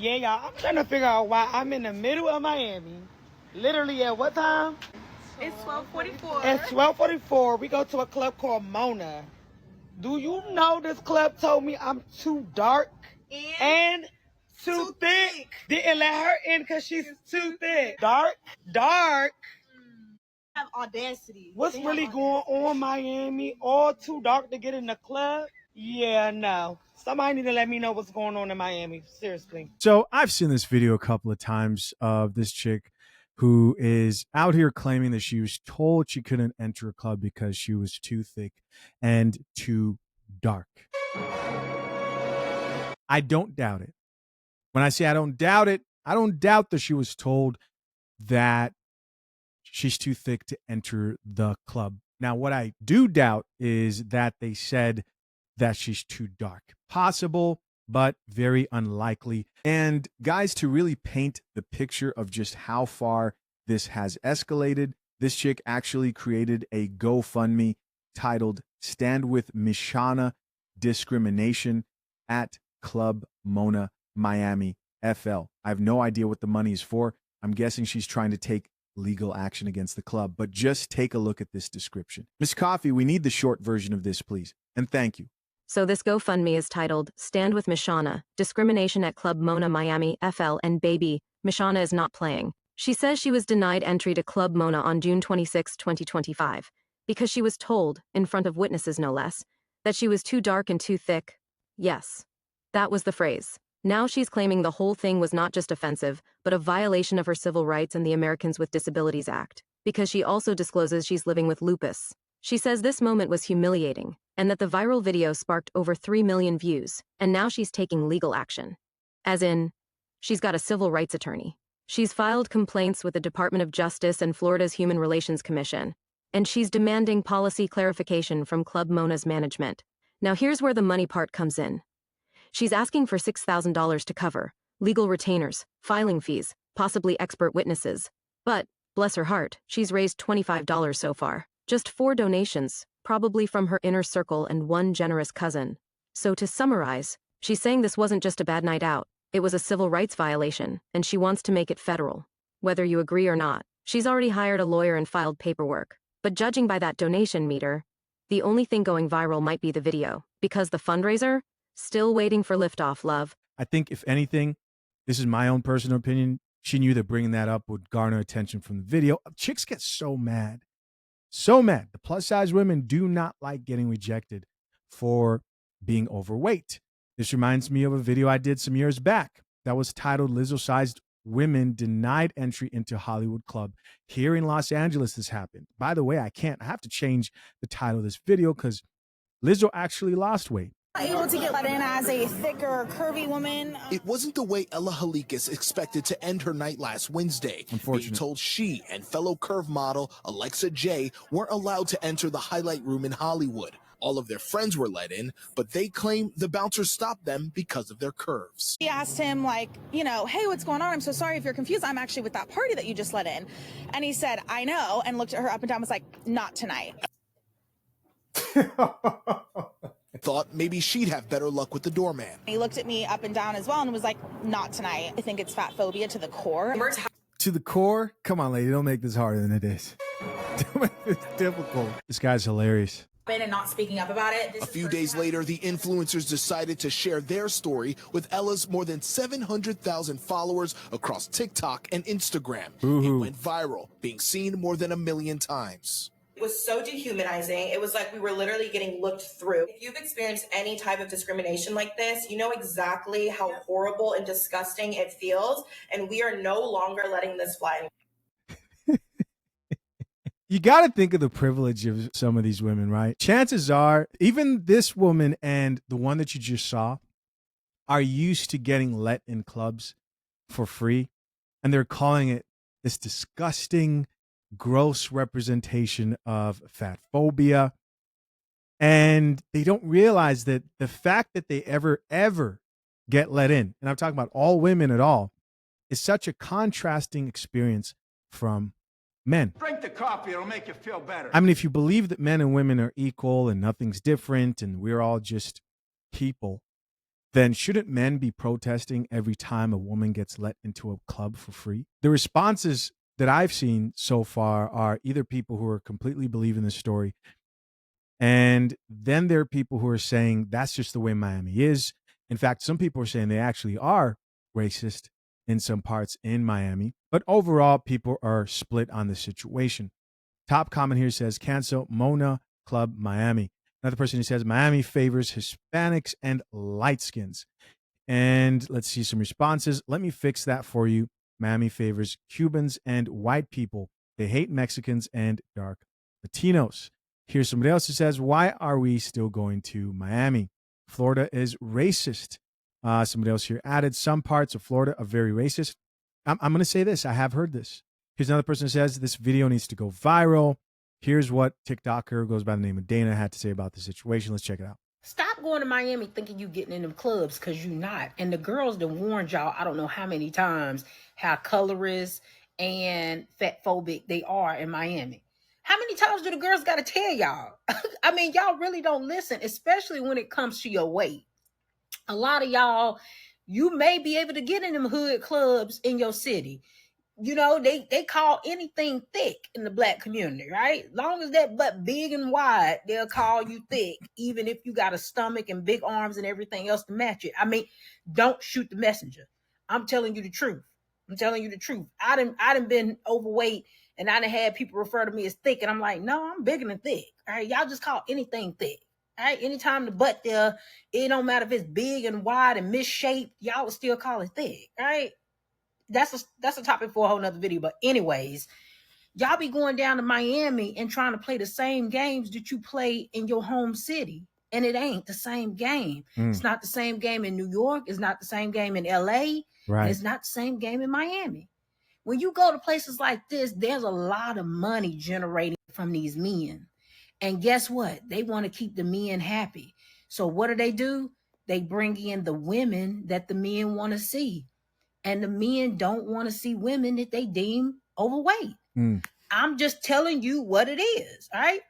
Yeah, y'all, I'm trying to figure out why I'm in the middle of Miami. Literally at what time? It's 12:44. It's 12:44. We go to a club called Mona. Do you know this club told me I'm too dark and too thick? Didn't let her in because she's too thick. Dark. Have audacity. What's really going on, Miami? All too dark to get in the club? Yeah, no. Somebody need to let me know what's going on in Miami. Seriously. So I've seen this video a couple of times of this chick who is out here claiming that she was told she couldn't enter a club because she was too thick and too dark. I don't doubt it. When I say I don't doubt it, I don't doubt that she was told that she's too thick to enter the club. Now, what I do doubt is that they said that she's too dark. Possible, but very unlikely. And guys, to really paint the picture of just how far this has escalated, this chick actually created a GoFundMe titled Stand with Mishana Discrimination at Club Mona Miami FL. I have no idea what the money is for. I'm guessing she's trying to take legal action against the club, but just take a look at this description. Miss Coffee, we need the short version of this, please. And thank you. So this GoFundMe is titled Stand with Mishana, Discrimination at Club Mona Miami FL, and baby, Mishana is not playing. She says she was denied entry to Club Mona on June 26, 2025, because she was told, in front of witnesses no less, that she was too dark and too thick. Yes, that was the phrase. Now she's claiming the whole thing was not just offensive, but a violation of her civil rights and the Americans with Disabilities Act, because she also discloses she's living with lupus. She says this moment was humiliating, and that the viral video sparked over 3 million views, and now she's taking legal action. As in, she's got a civil rights attorney. She's filed complaints with the Department of Justice and Florida's Human Relations Commission, and she's demanding policy clarification from Club Mona's management. Now here's where the money part comes in. She's asking for $6,000 to cover legal retainers, filing fees, possibly expert witnesses. But, bless her heart, she's raised $25 so far. Just 4 donations, probably from her inner circle and 1 generous cousin. So to summarize, she's saying this wasn't just a bad night out, it was a civil rights violation, and she wants to make it federal. Whether you agree or not, she's already hired a lawyer and filed paperwork. But judging by that donation meter, the only thing going viral might be the video, because the fundraiser, still waiting for liftoff, love. I think, if anything, this is my own personal opinion, she knew that bringing that up would garner attention from the video. Chicks get so mad. So mad. The plus size women do not like getting rejected for being overweight. This reminds me of a video I did some years back that was titled Lizzo-sized women denied entry into Hollywood club. Here in Los Angeles, this happened. By the way, I have to change the title of this video because Lizzo actually lost weight. Able to get let in as a thicker, curvy woman. It wasn't the way Ella Halikis expected to end her night last Wednesday. Being told she and fellow curve model Alexa J weren't allowed to enter the highlight room in Hollywood. All of their friends were let in, but they claim the bouncers stopped them because of their curves. He asked him, like, you know, hey, what's going on? I'm so sorry if you're confused. I'm actually with that party that you just let in. And he said, I know, and looked at her up and down, was like, not tonight. Thought maybe she'd have better luck with the doorman. He looked at me up and down as well and was like, not tonight. I think it's fat phobia to the core. To the core? Come on, lady, don't make this harder than it is. Don't make this difficult. This guy's hilarious. And not speaking up about it. A few days later, the influencers decided to share their story with Ella's more than 700,000 followers across TikTok and Instagram. It went viral, being seen more than 1 million times. It was so dehumanizing. It was like we were literally getting looked through. If you've experienced any type of discrimination like this, you know exactly how horrible and disgusting it feels. And we are no longer letting this fly. You got to think of the privilege of some of these women, right? Chances are, even this woman and the one that you just saw are used to getting let in clubs for free. And they're calling it this disgusting, gross representation of fat phobia. And they don't realize that the fact that they ever get let in, and I'm talking about all women at all, is such a contrasting experience from men. Drink the coffee, it'll make you feel better. I mean, if you believe that men and women are equal and nothing's different and we're all just people, then shouldn't men be protesting every time a woman gets let into a club for free? The responses that I've seen so far are either people who are completely believing the story, and then there are people who are saying that's just the way Miami is. In fact, some people are saying they actually are racist in some parts in Miami, but overall, people are split on the situation. Top comment here says, cancel Mona Club Miami. Another person who says, Miami favors Hispanics and light skins. And let's see some responses. Let me fix that for you. Miami favors Cubans and white people. They hate Mexicans and dark Latinos. Here's somebody else who says, why are we still going to Miami? Florida is racist. Somebody else here added, some parts of Florida are very racist. I'm going to say this. I have heard this. Here's another person who says, this video needs to go viral. Here's what TikToker goes by the name of Dana had to say about the situation. Let's check it out. Stop going to Miami thinking you getting in them clubs, because you not. And the girls that warned y'all, I don't know how many times, how colorist and fat phobic they are in Miami. How many times do the girls got to tell y'all? I mean, y'all really don't listen, especially when it comes to your weight. A lot of y'all, you may be able to get in them hood clubs in your city. You know, they call anything thick in the black community, right? Long as that butt big and wide, they'll call you thick, even if you got a stomach and big arms and everything else to match it. I mean, don't shoot the messenger. I'm telling you the truth. I'm telling you the truth. I done been overweight, and I done had people refer to me as thick, and I'm like, no, I'm bigger than thick. All right, y'all just call anything thick. All right, anytime the butt there, it don't matter if it's big and wide and misshaped, y'all will still call it thick. All right. That's a topic for a whole nother video. But anyways, y'all be going down to Miami and trying to play the same games that you play in your home city. And it ain't the same game. It's not the same game in New York. It's not the same game in LA. Right. It's not the same game in Miami. When you go to places like this, there's a lot of money generating from these men. And guess what? They want to keep the men happy. So what do? They bring in the women that the men want to see. And the men don't want to see women that they deem overweight. I'm just telling you what it is, all right?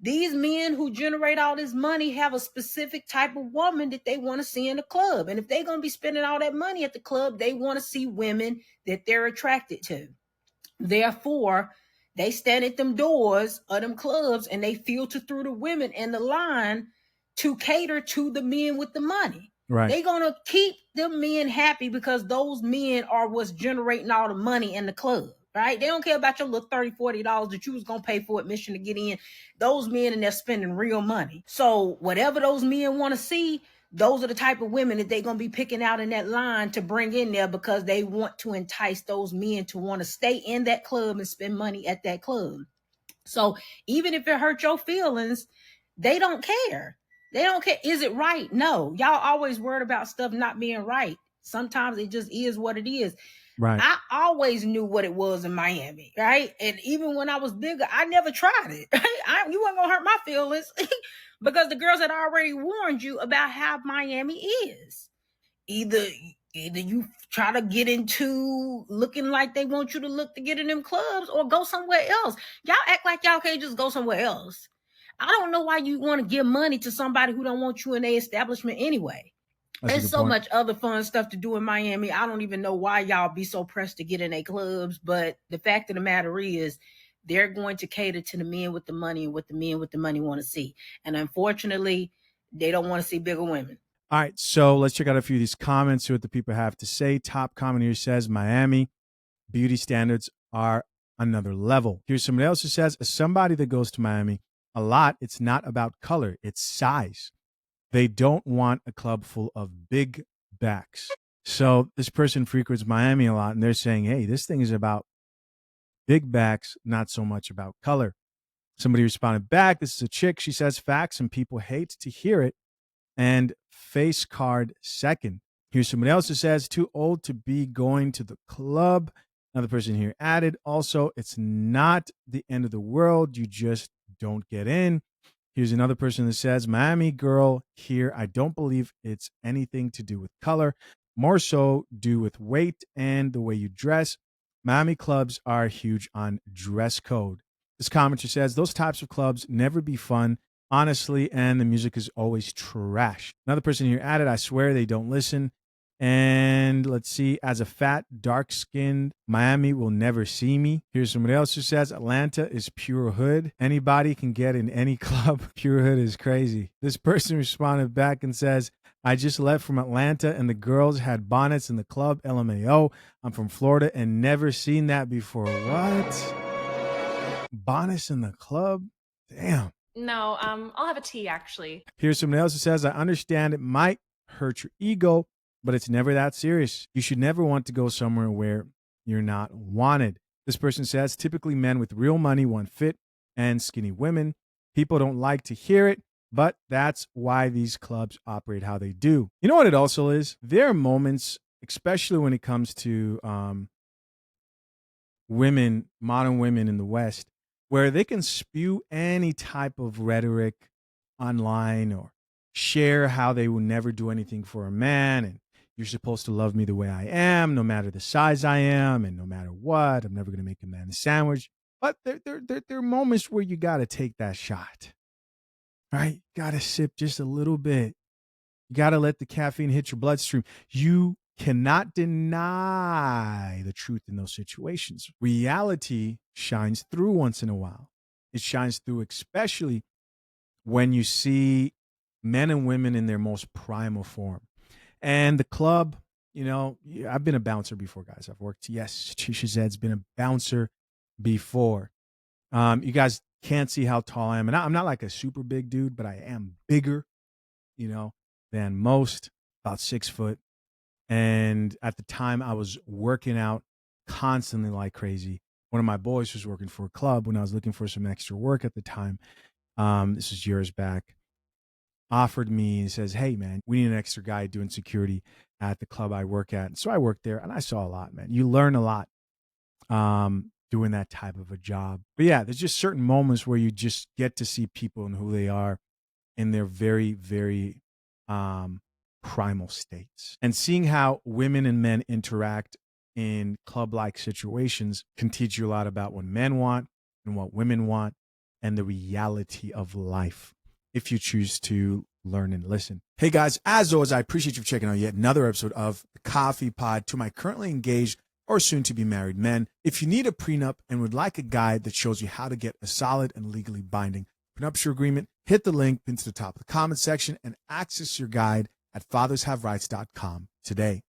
These men who generate all this money have a specific type of woman that they want to see in the club. And if they're going to be spending all that money at the club, they want to see women that they're attracted to. Therefore, they stand at them doors of them clubs and they filter through the women in the line to cater to the men with the money. Right. They're going to keep them men happy because those men are what's generating all the money in the club, right? They don't care about your little $30, $40 that you was going to pay for admission to get in. Those men, and they're spending real money. So whatever those men want to see, those are the type of women that they're going to be picking out in that line to bring in there because they want to entice those men to want to stay in that club and spend money at that club. So even if it hurt your feelings, they don't care. They don't care. Is it right? No. Y'all always worried about stuff not being right. Sometimes it just is what it is. Right. I always knew what it was in Miami, right? And even when I was bigger, I never tried it. Right? You weren't going to hurt my feelings because the girls had already warned you about how Miami is. Either you try to get into looking like they want you to look to get in them clubs or go somewhere else. Y'all act like y'all can't just go somewhere else. I don't know why you want to give money to somebody who don't want you in their establishment anyway. There's so much other fun stuff to do in Miami. I don't even know why y'all be so pressed to get in their clubs. But the fact of the matter is, they're going to cater to the men with the money and what the men with the money want to see. And unfortunately, they don't want to see bigger women. All right, so let's check out a few of these comments, see what the people have to say. Top comment here says, Miami beauty standards are another level. Here's somebody else who says, as somebody that goes to Miami a lot, it's not about color, it's size. They don't want a club full of big backs. So this person frequents Miami a lot, and they're saying, hey, this thing is about big backs, not so much about color. Somebody responded back, this is a chick, she says facts, and people hate to hear it. And face card second. Here's somebody else who says, too old to be going to the club. Another person here added, also, it's not the end of the world. You just don't get in. Here's another person that says, Miami girl here, I don't believe it's anything to do with color, more so do with weight and the way you dress. Miami clubs are huge on dress code. This commenter says, those types of clubs never be fun honestly, and the music is always trash. Another person here added, I swear they don't listen. And let's see, as a fat, dark-skinned, Miami will never see me. Here's somebody else who says, Atlanta is pure hood. Anybody can get in any club. Pure hood is crazy. This person responded back and says, I just left from Atlanta and the girls had bonnets in the club. LMAO. I'm from Florida and never seen that before. What? Bonnets in the club? Damn. No, I'll have a tea, actually. Here's somebody else who says, I understand it might hurt your ego, but it's never that serious. You should never want to go somewhere where you're not wanted. This person says, typically men with real money want fit and skinny women. People don't like to hear it, but that's why these clubs operate how they do. You know what it also is? There are moments, especially when it comes to women, modern women in the West, where they can spew any type of rhetoric online or share how they will never do anything for a man and you're supposed to love me the way I am, no matter the size I am, and no matter what. I'm never going to make a man a sandwich. But there are moments where you got to take that shot, right? You got to sip just a little bit. You got to let the caffeine hit your bloodstream. You cannot deny the truth in those situations. Reality shines through once in a while. It shines through especially when you see men and women in their most primal form. And the club, you know, I've been a bouncer before, guys. I've worked, yes, Chisha Zed's been a bouncer before. You guys can't see how tall I am. And I'm not like a super big dude, but I am bigger, you know, than most, about 6 foot. And at the time I was working out constantly like crazy. One of my boys was working for a club when I was looking for some extra work at the time. This was years back. Offered me and says, hey, man, we need an extra guy doing security at the club I work at. So I worked there and I saw a lot, man. You learn a lot doing that type of a job. But yeah, there's just certain moments where you just get to see people and who they are in their very, very primal states. And seeing how women and men interact in club-like situations can teach you a lot about what men want and what women want and the reality of life, if you choose to learn and listen. Hey guys, as always, I appreciate you checking out yet another episode of the Coffee Pod. To my currently engaged or soon to be married men, if you need a prenup and would like a guide that shows you how to get a solid and legally binding prenuptial agreement, hit the link pinned to the top of the comment section and access your guide at fathershaverights.com today.